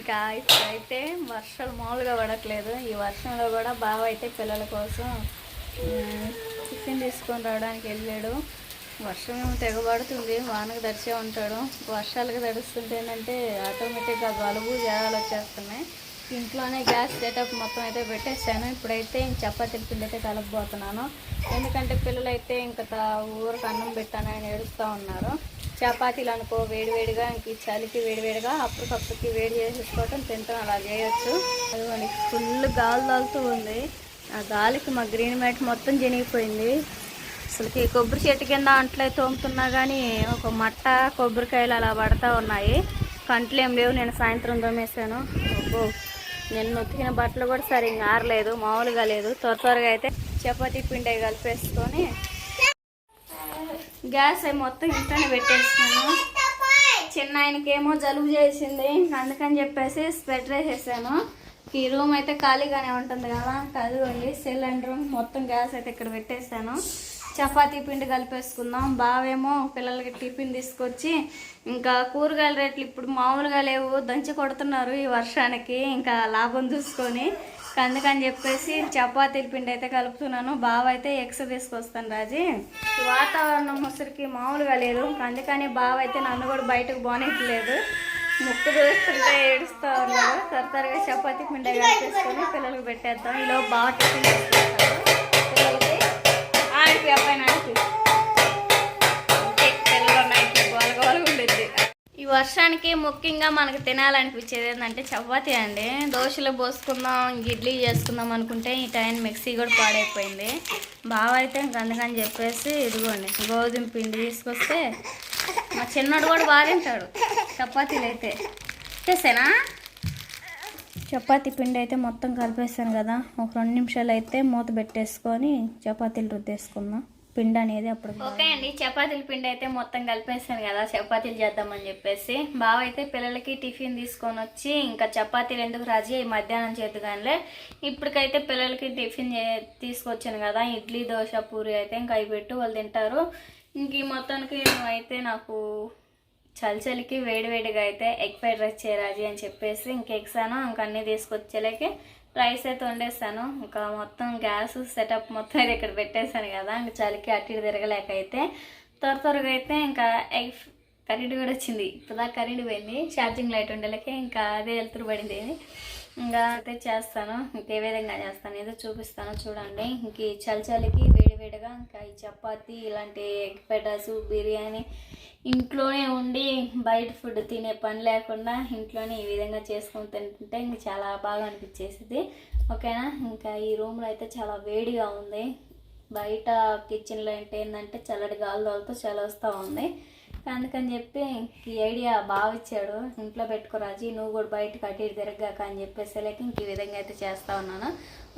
ఇంకా ఇప్పుడైతే వర్షాలు మామూలుగా పడట్లేదు. ఈ వర్షంలో కూడా బావ అయితే పిల్లల కోసం టిఫిన్ తీసుకొని రావడానికి వెళ్ళాడు. వర్షం తెగబడుతుంది, వానకు తడిచే ఉంటాడు. వర్షాలకు తడుస్తుంటే ఏంటంటే ఆటోమేటిక్గా జలుబు జ్వరాలు వచ్చేస్తున్నాయి. ఇంట్లోనే గ్యాస్ సెటప్ మొత్తం అయితే పెట్టేసాను. ఇప్పుడైతే చపాతీల పిండి అయితే కలపబోతున్నాను. ఎందుకంటే పిల్లలు అయితే ఇంకా ఊరికి అన్నం పెట్టాను అని ఏడుస్తూ ఉన్నారు. చపాతీలు అనుకో వేడివేడిగా ఇంక చలికి వేడివేడిగా అప్పటికప్పటికి వేడి చేసేసుకోవటం తింటాం, అలా చేయొచ్చు. అదిగోండి ఫుల్ గాలి తగులుతూ ఉంది. ఆ గాలికి మా గ్రీన్ మ్యాట్ మొత్తం జనిగిపోయింది. అసలుకి కొబ్బరి చెట్టు కింద అంట్లే తోముతున్నా కానీ ఒక మట్ట కొబ్బరికాయలు అలా పడతా ఉన్నాయి. కంట్లు ఏం లేవు. నేను సాయంత్రం తోమేసాను. నేను ఉతికిన బట్టలు కూడా సరిగ్గా ఆరలేదు, మామూలుగా లేదు. త్వరగా అయితే చపాతీ పిండి కలిపేసుకొని గ్యాస్ అవి మొత్తం ఇంట్లోనే పెట్టేస్తున్నాను. చిన్న ఆయనకేమో జలుబు చేసింది, అందుకని చెప్పేసి స్వెటర్ వేసేసాను. ఈ రూమ్ అయితే ఖాళీగానే ఉంటుంది కదా, అదిగోండి సిలిండర్ మొత్తం గ్యాస్ అయితే ఇక్కడ పెట్టేసాను. చపాతీ పిండి కలిపేసుకుందాం. బావేమో పిల్లలకి టిఫిన్ తీసుకొచ్చి ఇంకా కూరగాయల రేట్లు ఇప్పుడు మామూలుగా లేవు, దంచి కొడుతున్నారు ఈ వర్షానికి. ఇంకా లాభం చూసుకొని అందుకని చెప్పేసి చపాతీల పిండి అయితే కలుపుతున్నాను. బావ అయితే ఎగ్స్ తీసుకొస్తాను రాజీ. వాతావరణం ముసరికి మామూలుగా లేదు, అందుకని బావ అయితే నన్ను కూడా బయటకు పోనట్లేదు. ముక్కు చూస్తుంటే ఏడుస్తూ ఉన్నారు. త్వరగా చపాతీ పిండి కలిపేసుకొని పిల్లలకు పెట్టేద్దాం. ఈలో బాగా టిఫిన్ తీసుకొస్తాను పిల్లలకి. ఆడికి అబ్బాయి నాడికి పిల్లలు నైట్కి గోలగోలగా ఉండేది. ఈ వర్షానికి ముఖ్యంగా మనకు తినాలనిపించేది ఏంటంటే చపాతీ అండి. దోశలు పోసుకుందాం, ఇడ్లీ చేసుకుందాం అనుకుంటే ఈ టైం మిక్సీ కూడా పాడైపోయింది. బావ అయితే ఇంక అందుకని చెప్పేసి ఇదిగోండి గోధుమ పిండి తీసుకొస్తే మా చిన్నోడు కూడా బాగా తింటాడు. చపాతీలు అయితే చేసానా, చపాతీ పిండి అయితే మొత్తం కలిపేసాను కదా. ఒక 2 నిమిషాలు అయితే మూత పెట్టేసుకొని చపాతీలు రుద్దేసుకుందాం. పిండి అనేది అప్పుడు ఓకే అండి. చపాతీల పిండి అయితే మొత్తం కలిపేసాను కదా, చపాతీలు చేద్దామని చెప్పేసి బావ అయితే పిల్లలకి టిఫిన్ తీసుకొని వచ్చి ఇంకా చపాతీలు ఎందుకు రాజీ మధ్యాహ్నం చేద్దుగానిలే, ఇప్పటికైతే పిల్లలకి టిఫిన్ తీసుకొచ్చాను కదా, ఇడ్లీ దోశ పూరి అయితే ఇంకా అవి పెట్టు వాళ్ళు తింటారు. ఇంక ఈ మొత్తానికి అయితే నాకు చలికి వేడివేడిగా అయితే ఎగ్ ఫ్రైడ్ రైస్ చేయరాజీ అని చెప్పేసి ఇంక ఎగ్సాను ఇంక అన్నీ తీసుకొచ్చేలాకి రైస్ అయితే వండేస్తాను. ఇంకా మొత్తం గ్యాస్ సెటప్ మొత్తం అయితే ఇక్కడ పెట్టేశాను కదా, ఇంక చలికి అటు ఇటు తిరగలేక అయితే త్వరగా అయితే ఇంకా ఎగ్ కరెంట్ కూడా వచ్చింది. ఇప్పుడు దాకా కరెంట్ పోయింది, ఛార్జింగ్ లైట్ ఉండేలకే ఇంకా అదే వెళ్తురు పడింది. ఇంకా అయితే చేస్తాను, ఇంకే విధంగా చేస్తాను ఏదో చూపిస్తాను చూడండి. ఇంక ఈ చలికి వేడివేడిగా ఇంకా ఈ చపాతీ ఇలాంటి ఎగ్ పెటాసు బిర్యానీ ఇంట్లోనే ఉండి బయట ఫుడ్ తినే పని లేకుండా ఇంట్లోనే ఈ విధంగా చేసుకొని తింటుంటే ఇంక చాలా బాగా అనిపించేసింది. ఓకేనా. ఇంకా ఈ రూమ్లో అయితే చాలా వేడిగా ఉంది. బయట కిచెన్లో అంటే ఏంటంటే చల్లటి గాలి తోలుతూ చలి వస్తూ ఉంది. అందుకని చెప్పి ఈ ఐడియా బాగా ఇచ్చాడు, ఇంట్లో పెట్టుకోరాజీ నువ్వు కూడా బయటకు అటు ఇటు తిరగగాక అని చెప్పేసి లేక ఇంక ఈ విధంగా అయితే చేస్తూ ఉన్నాను.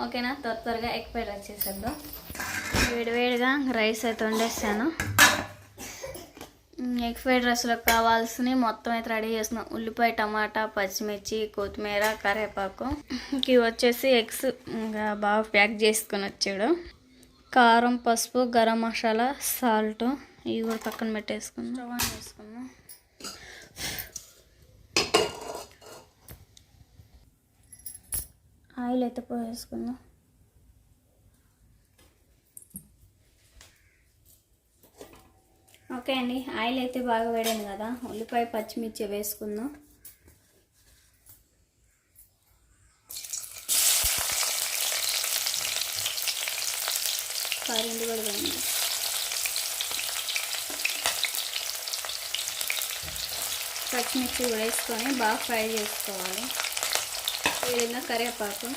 ఓకేనా. త్వరగా ఎగ్ ఫ్రైడ్ రైస్ చేసేద్దాం. వేడివేడిగా రైస్ అయితే వండేసాను. ఎగ్ ఫ్రైడ్ రైస్లోకి కావాల్సినవి మొత్తం అయితే రెడీ చేస్తున్నాం. ఉల్లిపాయ, టమాటా, పచ్చిమిర్చి, కొత్తిమీర, కరివేపాకు. ఇవి వచ్చేసి ఎగ్స్ ఇంకా బాగా ప్యాక్ చేసుకొని వచ్చాడు. కారం, పసుపు, గరం మసాలా, సాల్ట్ ఇవి కూడా పక్కన పెట్టేసుకుందాం. స్టవ్ ఆన్ చేసుకుందాం. ఆయిల్ అయితే పోసేసుకుందాం. ఓకే అండి. ఆయిల్ అయితే బాగా వేడింది కదా, ఉల్లిపాయ పచ్చిమిర్చి వేసుకుందాం. కరెంట్ కూడా పోయింది. పచ్చిమిర్చి వేసుకొని బాగా ఫ్రై చేసుకోవాలి. ఈ విధంగా కరివేపాకు,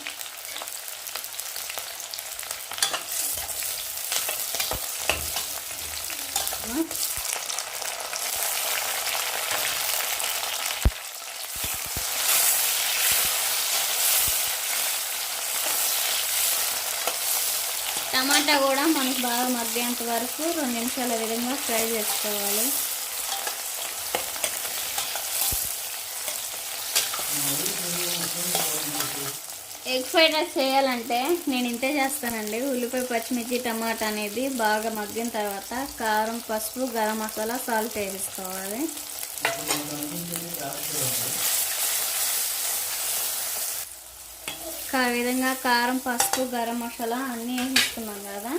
టమాటా కూడా మనకు బాగా మగ్గేంత వరకు 2 నిమిషాల విధంగా ఫ్రై చేసుకోవాలి. ఎగ్ ఫ్రైడ్ రైస్ చేయాలంటే నేను ఇంతే చేస్తానండి. ఉల్లిపాయ, పచ్చిమిర్చి, టమాటా అనేది బాగా మగ్గిన తర్వాత కారం, పసుపు, గరం మసాలా, సాల్ట్ వేసుకోవాలి. ఆ విధంగా కారం, పసుపు, గరం మసాలా అన్నీ వేసుకున్నాం కదా.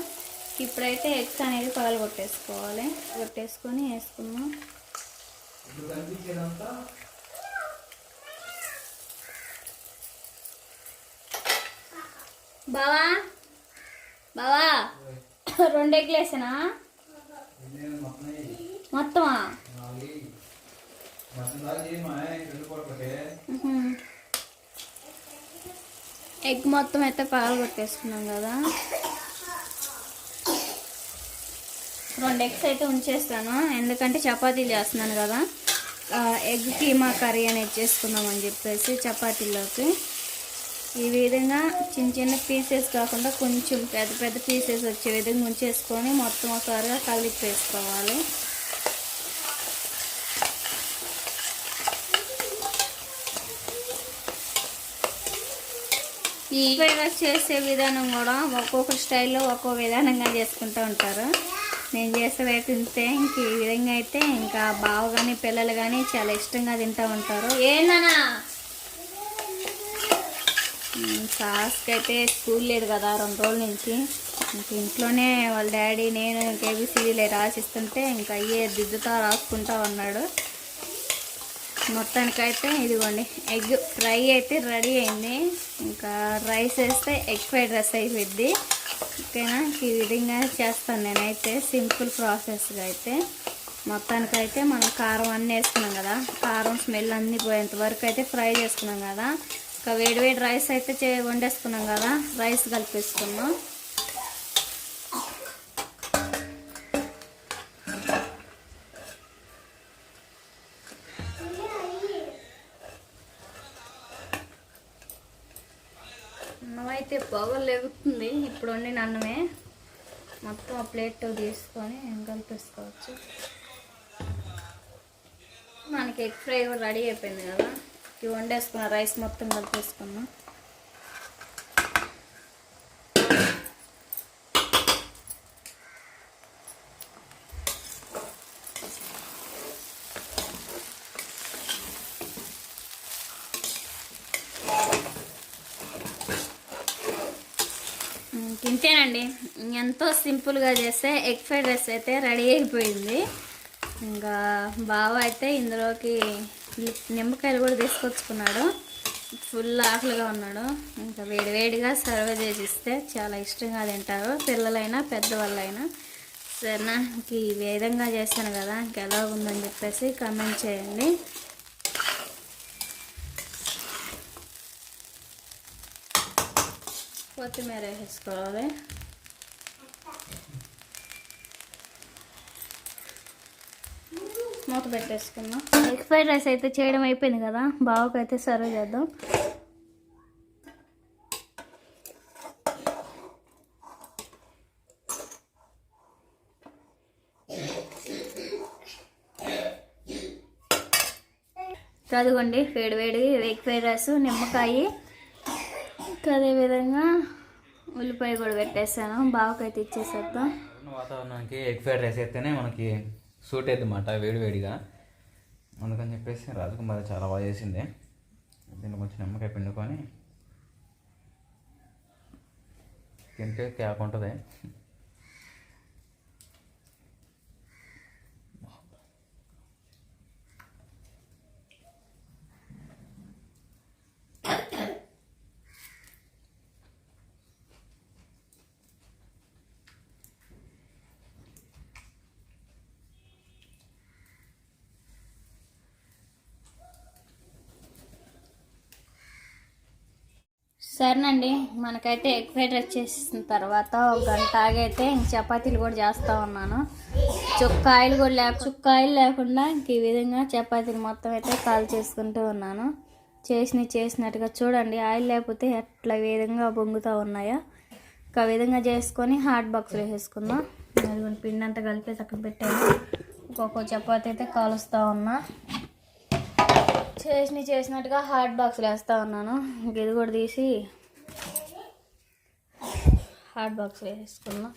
ఇప్పుడైతే ఎగ్స్ అనేది పగలగొట్టేసుకోవాలి. కొట్టేసుకొని వేసుకున్నాం. బావా బావా 2 ఎగ్లు వేసానా మొత్తమా? ఎగ్ మొత్తం అయితే పగలగొట్టేసుకున్నాం కదా. 2 ఎగ్స్ అయితే ఉంచేస్తాను, ఎందుకంటే చపాతీలు చేస్తున్నాను కదా. ఎగ్ కీమా కర్రీ అనేది చేసుకుందాం అని చెప్పేసి చపాతీలోకి ఈ విధంగా చిన్న చిన్న పీసెస్ కాకుండా కొంచెం పెద్ద పెద్ద పీసెస్ వచ్చే విధంగా ఉంచేసుకొని మొత్తం ఒకసారిగా కలిపేసుకోవాలి. ఈ ఫ్రైడ్ రైస్ చేసే విధానం కూడా ఒక్కొక్క స్టైల్లో ఒక్కో విధానంగా చేసుకుంటూ ఉంటారు. నేను చేసేది తింటే ఇంక ఈ విధంగా అయితే ఇంకా బావ కానీ పిల్లలు కానీ చాలా ఇష్టంగా తింటూ ఉంటారు. ఏందన్నా సాస్కి అయితే స్కూల్ లేదు కదా 2 రోజుల నుంచి, ఇంక ఇంట్లోనే వాళ్ళ డాడీ నేను కేబీసీడీలే రాసిస్తుంటే ఇంకా అయ్యే దిద్దుతా రాసుకుంటా ఉన్నాడు. మొత్తానికైతే ఇదిగోండి ఎగ్ ఫ్రై అయితే రెడీ అయింది. ఇంకా రైస్ వేస్తే ఎగ్ ఫ్రైడ్ రైస్ అయిపోద్ది. ఓకేనా, ఈ విధంగా చేస్తాను నేనైతే సింపుల్ ప్రాసెస్గా అయితే. మొత్తానికైతే మనం కారం అన్నీ వేసుకున్నాం కదా, కారం స్మెల్ అన్నీ పోయేంత వరకు అయితే ఫ్రై చేసుకున్నాం కదా. ఇంకా వేడివేడి రైస్ అయితే వండేసుకున్నాం కదా, రైస్ కలిపేసుకున్నాం. అన్నం అయితే పొగలు లేగుతుంది. ఇప్పుడు వండిన అన్నమే మొత్తం ఆ ప్లేట్ తీసుకొని కలిపేసుకోవచ్చు. మనకి ఎగ్ ఫ్రై కూడా రెడీ అయిపోయింది కదా. ఇవి వండేసుకున్న రైస్ మొత్తం కలిపేసుకున్నాం. ఇంతేనండి, ఎంతో సింపుల్గా చేస్తే ఎగ్ ఫ్రైడ్ రైస్ అయితే రెడీ అయిపోయింది. ఇంకా బావ అయితే ఇందులోకి నిమ్మకాయలు కూడా తీసుకొచ్చుకున్నాడు. ఫుల్ ఆకలిగా ఉన్నాడు. ఇంకా వేడివేడిగా సర్వ్ చేసిస్తే చాలా ఇష్టంగా తింటారు, పిల్లలైనా పెద్దవాళ్ళైనా. సరేనా, ఈ విధంగా చేశాను కదా, ఇంకెలా ఉందని చెప్పేసి కామెంట్ చేయండి. కొత్తిమీర వేసుకోవాలి. మూత పెట్టేసుకున్నాం. ఎగ్ ఫ్రైడ్ రైస్ అయితే చేయడం అయిపోయింది కదా, బావకైతే సర్వ్ చేద్దాం. చదువుకోండి, వేడి ఎగ్ ఫ్రైడ్ రైస్, నిమ్మకాయ, అదేవిధంగా ఉల్లిపాయ కూడా పెట్టేసాను. బావకైతే ఇచ్చేసేద్దాం. వాతావరణానికి ఎగ్ ఫ్రైడ్ రైస్ అయితేనే మనకి సూట్ అవుతుంది అన్నమాట, వేడివేడిగా. అందుకని చెప్పేసి రాజకుమారి చాలా బాగా చేసింది. దీంట్లో కొంచెం నిమ్మకాయ పిండుకొని తింటే క్యాక్ ఉంటుంది. సరేనండి, మనకైతే ఎగ్ ఫ్రైడ్ రైస్ చేసిన తర్వాత 1 గంట ఆగైతే ఇంక చపాతీలు కూడా చేస్తూ ఉన్నాను. చుక్కాయిలు లేకుండా ఇంక ఈ విధంగా చపాతీలు మొత్తం అయితే కాల్ చేసుకుంటూ ఉన్నాను. చేసినట్టుగా చూడండి, ఆయిల్ లేకపోతే ఎట్లా విధంగా పొంగుతూ ఉన్నాయో. ఒక విధంగా చేసుకొని హాట్ బాక్స్లో వేసేసుకుందాం. అది పిండి అంతా కలిపేసి అక్కడ పెట్టాను. ఒక్కొక్క చపాతీ అయితే కాలుస్తూ ఉన్నా. చేసినట్టుగా హాట్ బాక్స్లో వేస్తూ ఉన్నాను. ఇంక ఇది కూడా తీసి హాట్ బాక్స్లో వేసుకున్నా.